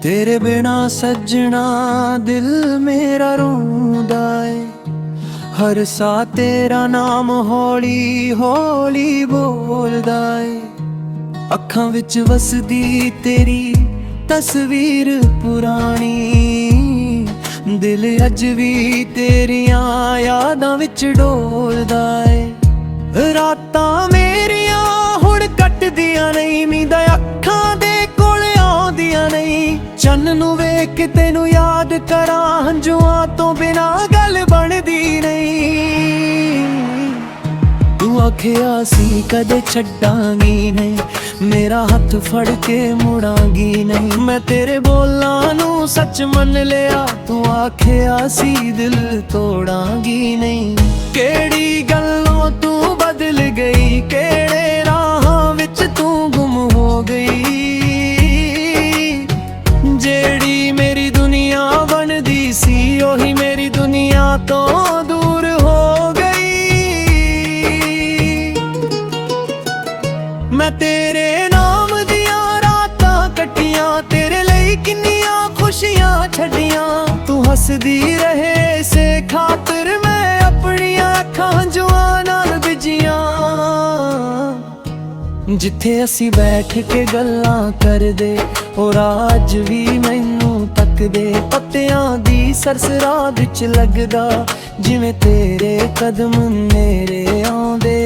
तेरे बिना सजना दिल मेरा रोंदा है। हर सा तेरा नाम हौली हौली बोलदा है। अखां विच वसदी तेरी तस्वीर पुरानी, दिल अज भी तेरियां यादां विच डोलदा है। रातां मेरियां हुण कटदियां नहीं, नींदां अखां दे कोल आउंदियां नहीं। चन्न नूं वेख के तैनूं याद करां, हंझुआं तो बिना गल बनदी नहीं। तू आखिया सी कदे छड्डांगी नहीं, मेरा हथ फड़ के मुड़ांगी नहीं। मैं तेरे बोलां नूं सच मन लिया, तू आखिया सी दिल तोड़ांगी नहीं। केड़ी गल्लों तू बदल गई, केड़े राहां विच तू गुम हो गई। जेड़ी मेरी दुनिया बनदी सी, ओही मेरी दुनिया तो दूर हो गई। मैं तेरे नाम दियां रातां कट्टियां, तेरे लई किन्नियां खुशियां छड्डियां। तू हसदी रहे से खातर मैं अपनियां अखां हंझुआं नाल भिजियां। जिथे असी बैठ के गल्लां करदे, और अज भी मैनू तकदे। पत्तियां दी सरसरा विच लगदा, जिवें तेरे कदम मेरे आउंदे।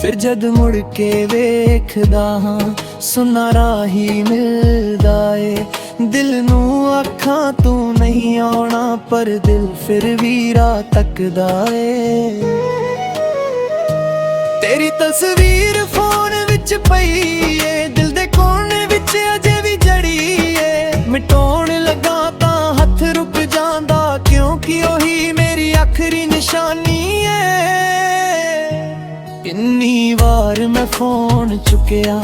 फिर जद मुड़ के वेखदा हां, सुन्ना राही मिलदा ए। दिल नू आखां तू नहीं आउणा, पर दिल फिर भी राह तकदा ए। तेरी तस्वीर फोन विच पई ए, दिल दे कोने विच अजे भी जड़ी ए। मिटाउण लगा तां हथ रुक जांदा, क्योंकि ओही मेरी आखरी निशानी है। किन्नी वार मैं फोन चुकिया,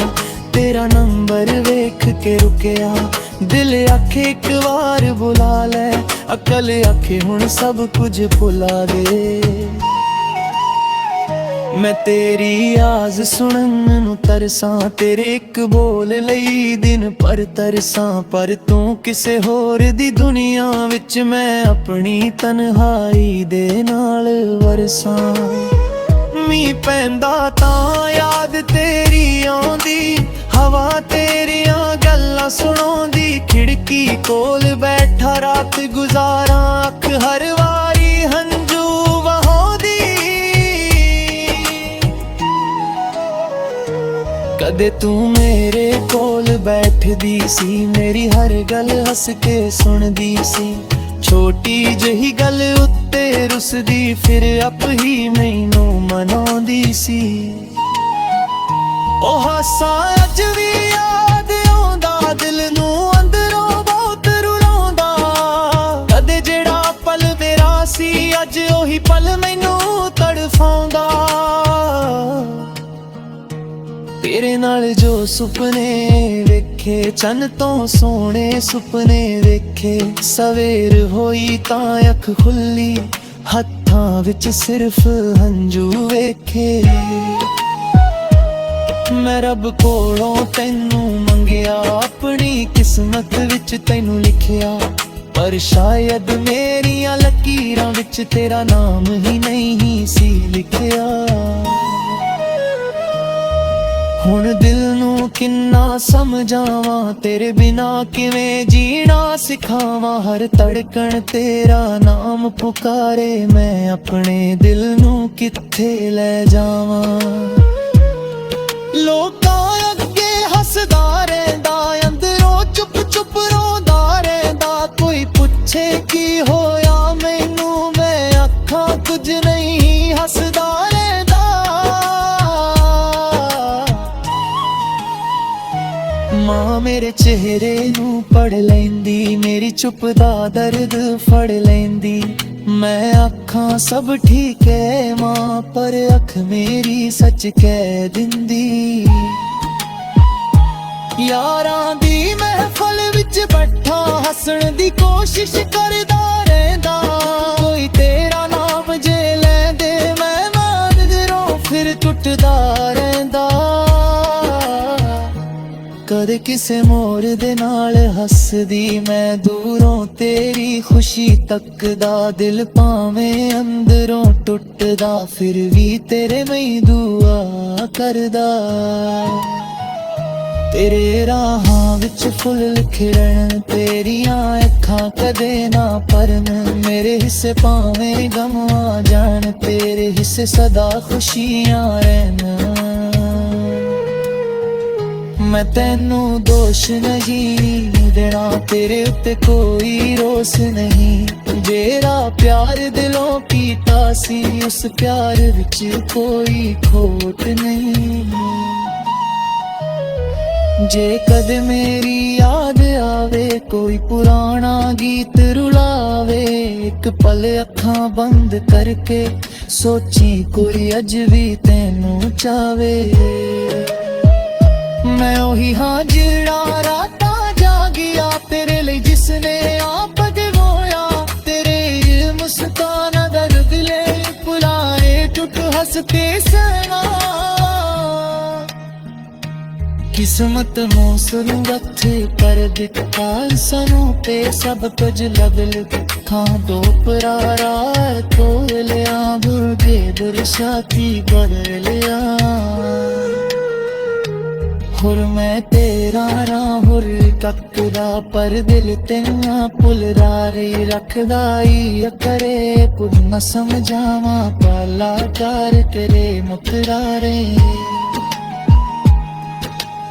तेरा नंबर वेख के रुकिया। दिल आखे एक बार बुला ले, अकल आखे हुण सब कुछ भुला दे। मैं तेरी आवाज़ सुनन नूं तरसां, तेरे एक बोल लई दिन पर तरसां। पर तू किसे होर दी दुनिया विच, मैं अपनी तन्हाई दे नाल वरसां। मीं पैंदा तां याद तेरी आउंदी, हवा तेरियां गल्लां सुणाउंदी। खिड़की कोल बैठा रात गुजारां, अख हर वारी हंझू वहाउंदी। कदे तू मेरे कोल बैठदी सी, मेरी हर गल हस के सुनदी सी। छोटी जही गल उत्ते रुसदी, फिर आप ही मैनू मनाउंदी सी। ओ हासा अज भी याद आउंदा, दिल नू अंदरों बहुत रुलाउंदा। कदे जेड़ा पल मेरा सी, अज ओही पल मैनू तड़फाउंदा। तेरे नाल जो सुपने वेखे, चन्न तो सोने सुपने वेखे। सवेर होई तां अख खुली, हत्थां विच सिर्फ हंझू वेखे। मैं रब कोलों तैनू मंगिया, अपनी किस्मत विच तैनू लिखिया। पर शायद मेरियां लकीरां विच तेरा नाम ही नहीं सी लिखिया। हुण दिल नू किन्ना समझावां, तेरे बिना किवें जीना सिखावां। हर धड़कन तेरा नाम पुकारे, मैं अपने दिल नू कित्थे ले जावां। लोकां अगे हसदा रहिंदा, अंदरों चुप चुप रोंदा रहिंदा। कोई पुछे की होया मैनू, मैं आखां कुछ नहीं हसदा रहिंदा। मां मेरे चेहरे नू पढ़ लैंदी, मेरी चुप दा दर्द फड़ लैंदी। मैं आखां सब ठीक है मां, पर अख मेरी सच कह दिंदी। यारां दी महफल विच बैठा, हसण दी कोशिश करदा रहिंदा। कोई तेरा नाम जे लैंदे, मैं नजरों फिर टुटदा रहिंदा। ਕਦੇ ਕਿਸੇ ਮੋੜ ਦੇ ਨਾਲ ਹੱਸਦੀ ਮੈਂ ਦੂਰੋਂ ਤੇਰੀ ਖੁਸ਼ੀ ਤੱਕਦਾ ਦਿਲ ਭਾਵੇਂ ਅੰਦਰੋਂ ਟੁੱਟਦਾ ਫਿਰ ਵੀ ਤੇਰੇ ਲਈ ਦੁਆ ਕਰਦਾ ਤੇਰੇ ਰਾਹਾਂ ਵਿੱਚ ਫੁੱਲ ਖਿੜਨ ਤੇਰੀਆਂ ਅੱਖਾਂ ਕਦੇ ਨਾ ਭਰਨ ਮੇਰੇ ਹਿੱਸੇ ਭਾਵੇਂ ਗਮ ਆ ਜਾਣ ਤੇਰੇ ਹਿੱਸੇ ਸਦਾ ਖੁਸ਼ੀਆਂ ਰਹਿਣ ਮੈਂ ਤੈਨੂੰ ਦੋਸ਼ ਨਹੀਂ ਦੇਣਾ ਤੇਰੇ ਉੱਤੇ ਕੋਈ ਰੋਸ ਨਹੀਂ ਜਿਹੜਾ ਪਿਆਰ ਦਿਲੋਂ ਕੀਤਾ ਸੀ ਉਸ ਪਿਆਰ ਵਿੱਚ ਕੋਈ ਖੋਟ ਨਹੀਂ ਜੇ ਕਦੇ ਮੇਰੀ ਯਾਦ ਆਵੇ ਕੋਈ ਪੁਰਾਣਾ ਗੀਤ ਰੁਲਾਵੇ ਇੱਕ ਪਲ ਅੱਖਾਂ ਬੰਦ ਕਰਕੇ ਸੋਚੀ ਕੋਈ ਅੱਜ ਵੀ ਤੈਨੂੰ ਚਾਵੇ ਮੈਂ ਉਹੀ ਹਾਂ ਜਿਹੜਾ ਰਾਤਾਂ ਜਾਗਿਆ ਤੇਰੇ ਲਈ ਜਿਸਨੇ ਆਪ ਦਿਵਾਇਆ ਤੇਰੇ ਮੁਸਕਾਨਾਂ ਦਾ ਦਿਲੇ ਪੁਲਾਏ ਟੁੱਟ ਹੱਸਤੇ ਸਨਾ ਕਿਸਮਤ ਨੂੰ ਸੁਰੰਗਤ ਪਰ ਦਿੱਤਾ ਸਾਨੂੰ ਤੇ ਸਭ ਕੁਝ ਲੱਭ ਲਿਖਾਂ ਦੋ ਪਰਾਰਾ ਤੋਲਿਆ ਬੁਰਗੇ ਬਰਸਾਤੀ ਬਦਲਿਆ ਹੁਰ ਮੈਂ ਤੇਰਾ ਰਾਹ ਹੁਰ ਤੱਕਦਾ ਪਰ ਦਿਲ ਤੈਨਾਂ ਪੁਲਰਾਰੇ ਰੱਖਦਾ ਈ ਕਰੇ ਪੁਰ ਨਾ ਸਮਝਾਵਾਂ ਪਾਲਾ ਕਰ ਤੇਰੇ ਮੁਕਰਾਰੇ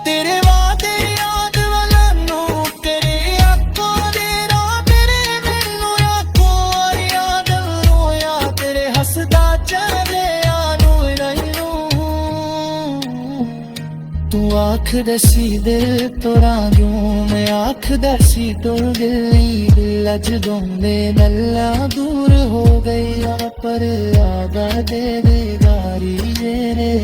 ਤੇਰੇ ਵਾਦੇ ਯਾਦ ਵਾਲਾ ਨੂੰ ਤੇਰੇ ਅੱਖਾਂ ਦੇ ਰਾਹ ਤੇਰੇ ਮੈਨੂੰ ਅੱਖੋਂ ਯਾਦ ਰੋਇਆ ਤੇਰੇ ਹੱਸਦਾ ਚਿਹਰਿਆਂ ਨੂੰ ਨਹੀਂ ਤੂੰ ਆਖਦਾ ਸੀ ਦਿਲ ਤੋੜਾਂ ਕਿਉਂ ਮੈਂ ਆਖਦਾ ਸੀ ਤੋੜ ਦਿਲ ਜਦੋਂ ਦੇ ਨੱਲਾ ਦੂਰ ਹੋ ਗਈਆ ਪਰ ਆਗਾ ਦੇ ਦੇਦਾਰੀ ਜਿਹੜੇ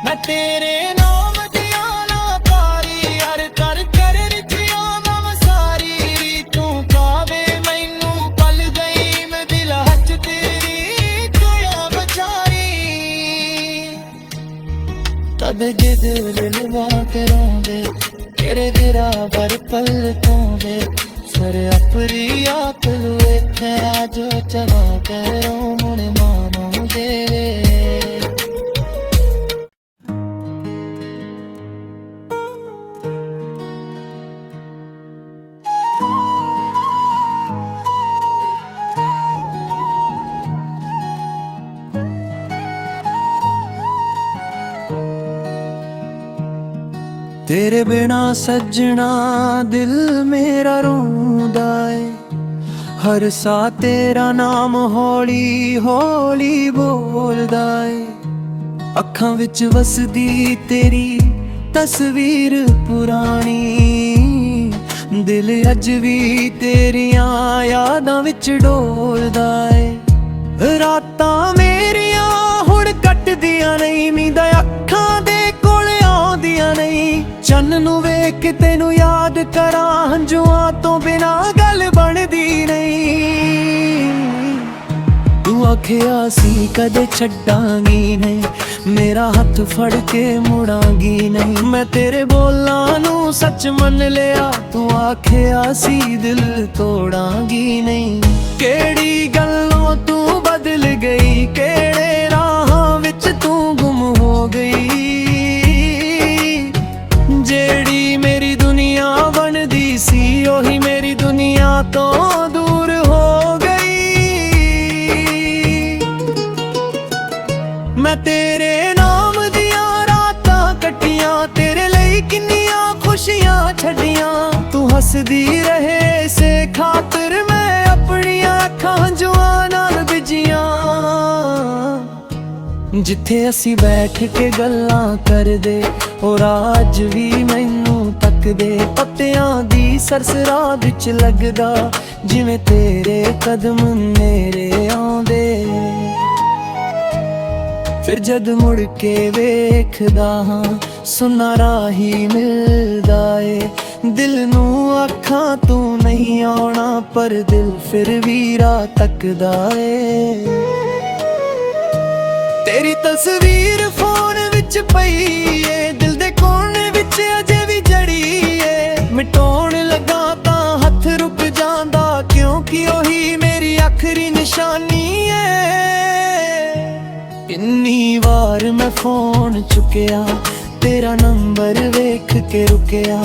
ਮੈਂ ਤੇਰੇ ਨਾਮ ਦੀਆਂ ਨਾ ਪਾਰੀ ਹਰ ਕਰ ਕਰ ਰਿਝਿਆ ਮੈਂ ਸਾਰੀ ਤੂੰ ਕਾਵੇ ਮੈਨੂੰ ਪਲ ਗਈ ਮੈਂ ਦਿਲ ਹੱਥ ਤੇਰੀ ਕੋਇਆ ਬਚਾਰੀ ਤਦ ਜੇ ਦਿਲ ਲਵਾ ਕੇ ਰੋਂਦੇ ਤੇਰੇ ਦਿਰਾ ਵਰ ਪਲ ਤੋਂਦੇ ਸਰ ਆਪਰੀ ਆਕਲ ਵੇਖਿਆ ਜੋ ਚਲਾ ਕਰੋ ਮੁਨੇ ਮਾਨੋ ਦੇ तेरे बिना सजना दिल मेरा रोंदा है हर सा तेरा नाम हौली हौली बोलदा है अखां विच वसदी तेरी तस्वीर पुरानी दिल अज भी तेरियां यादां विच डोलदा है रातां मेरियां हुण कटदियां नहीं नींदां अखां दे कोल आउंदियां नहीं चन्न नू वेख के तेनू याद करा हंजुआं तो बिना गल बनदी नहीं तू आखिया सी कदे छड्डांगी नहीं मेरा हाथ फड़ के मुड़ांगी नहीं मैं तेरे बोलां नू सच मन लिया तू आखिया सी दिल तोड़ांगी नहीं केड़ी गल्लों तू बदल गई केड़े राहां विच तू गुम हो गई जेड़ी मेरी दुनिया बनदी सी ओही मेरी दुनिया तो दूर हो गई मैं तेरे नाम दियां रातां कट्टियां तेरे लई किन्नियां खुशियां छड्डियां तू हसदी रहे से खातिर मैं अपनियां अखां हंजुआं नाल बिजियां जिथे असी बैठ के गल्लां करदे और आज भी मैनू तकदे पत्तियां दी सरसरा विच लगदा जिवें तेरे कदम मेरे आउंदे फिर जद मुड़ के वेखदा हां सुना राही मिलदा ए दिल नू आखां तू नहीं आउणा पर दिल फिर भी राह तकदा ए तेरी तस्वीर फोन विच पई ए दिल दे कोने फोन चुकिया, तेरा नंबर वेख के रुकिया।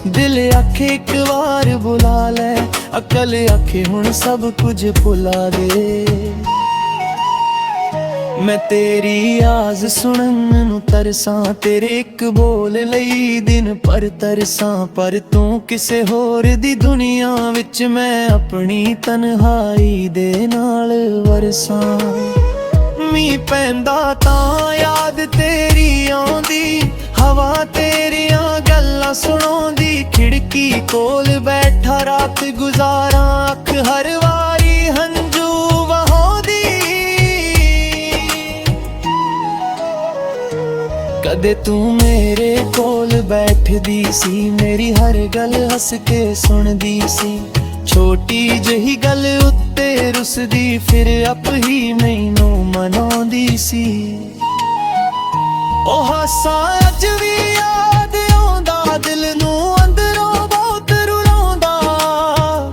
दिल आखे एक बार बुला ले, अकल आखे हुण सब कुछ भुला दे। मैं तेरी आवाज़ सुनन नूं तरसां, तेरे एक बोल लई दिन पर तरसां। पर तू किसे होर दी दुनिया विच, मैं अपनी तन्हाई दे नाल वरसां। मीं पैंदा तां याद तेरी आउंदी, हवा तेरियां गल्लां सुणाउंदी। खिड़की कोल बैठा रात गुजारां, अख हर वारी हंजू वहाउंदी। कदे तू मेरे कोल बैठदी सी, मेरी हर गल हस के सुनदी सी। छोटी जही गल उत्ते रुसदी, फिर आप ही मैनू मनाउंदी सी। ओ हासा अज भी याद आउंदा, दिल नू अंदरों बहुत रुलाउंदा।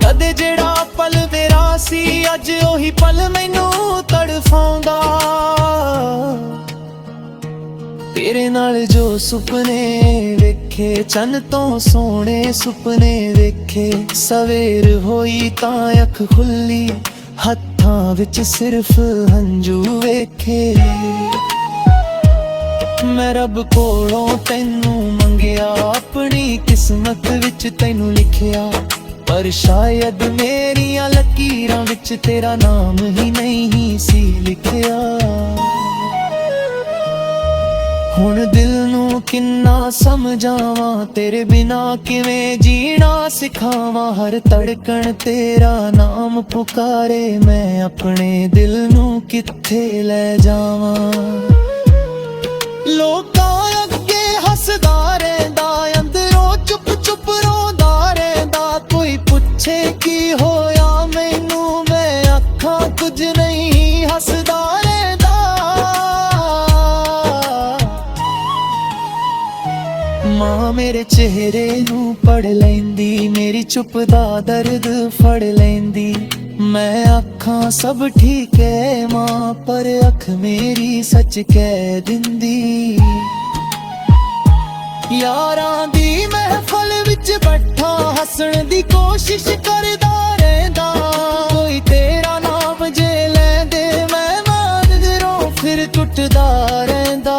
कदे जेड़ा पल मेरा सी, अज ओही पल मैनू तड़फाउंदा। तेरे नाल जो सुपने वेखे, चन तो सोहणे सुपने वेखे। सवेर होई तां अख खुली, हत्थां विच सिर्फ हंजू वेखे। मैं रब कोलों तैनू मंगिया, अपनी किस्मत विच तैनू लिखिया। पर शायद मेरियां लकीरां विच तेरा नाम ही नहीं सी लिखिया। हुण दिल नू किन्ना समझावां, तेरे बिना किवें जीना सिखावां। हर धड़कन तेरा नाम पुकारे, मैं अपने दिल नू कित्थे ले जावां। लोकां अगे हसदा रहिंदा, अंदरों चुप चुप रोंदा रहिंदा। कोई पुछे की होया मैनू, मैं आखां कुछ नहीं, हसदा रहिंदा। मां मेरे चेहरे नू पढ़ लैंदी, मेरी चुप दा दर्द फड़ लैंदी। मैं आखां सब ठीक है मां, पर अख मेरी सच कह दिंदी। यारां दी महफल विच बैठा, हसण दी कोशिश करदा रहिंदा। कोई तेरा नाम जे लैंदे, मैं नजरों फिर टुटदा रहिंदा।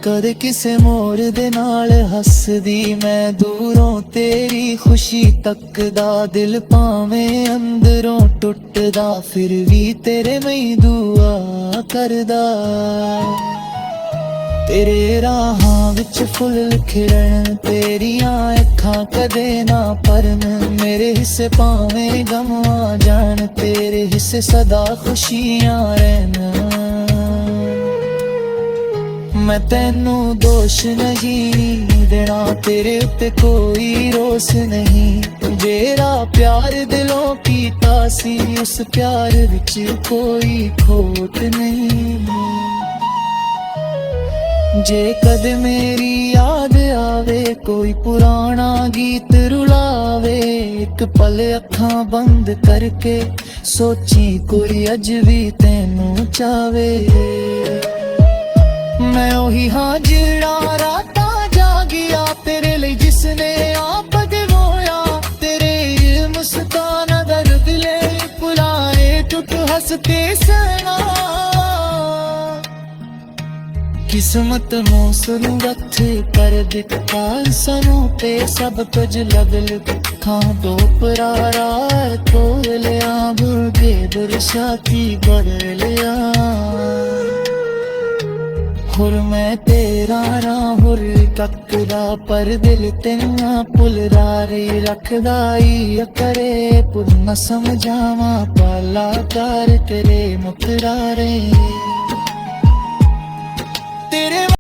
कदे किसे मोर दे नाल हसदी, मैं दूरों तेरी खुशी तकदा। दिल भावें अंदरों टुटदा, फिर भी तेरे मई दुआ करदा। तेरे राहां विच फुल खिड़न, तेरियां अखां कदे ना भरन। मेरे हिस्से भावें गम आ जान, तेरे हिस्से सदा खुशियां रहन। मैं तैनू दोष नहीं देना, तेरे उत्ते कोई रोस नहीं। जेरा प्यार दिलों कीता सी, उस प्यार विच कोई खोट नहीं। जे कद मेरी याद आवे, कोई पुराना गीत रुलावे। एक पल अखां बंद करके सोची, कोई अज भी तैनू चावे। मैं ओही हाँ जिहड़ा रातां जागिया, तेरे लिए जिसने आप गवाया। तेरे मुस्कान दर्द ले भुलाए, टुट हंसते सहना। किस्मत मौसम रखे कर दिखा, सानू ते सब कुछ लग खां। दो परारा तोड़ लिया, भुगे बरसाती बर लिया। हुर मैं तेरा ना हुर ककदा, पर दिल तेना पुलरारे रखदा ही करे। पुर न समझावा पाला कर तेरे मुकरारे।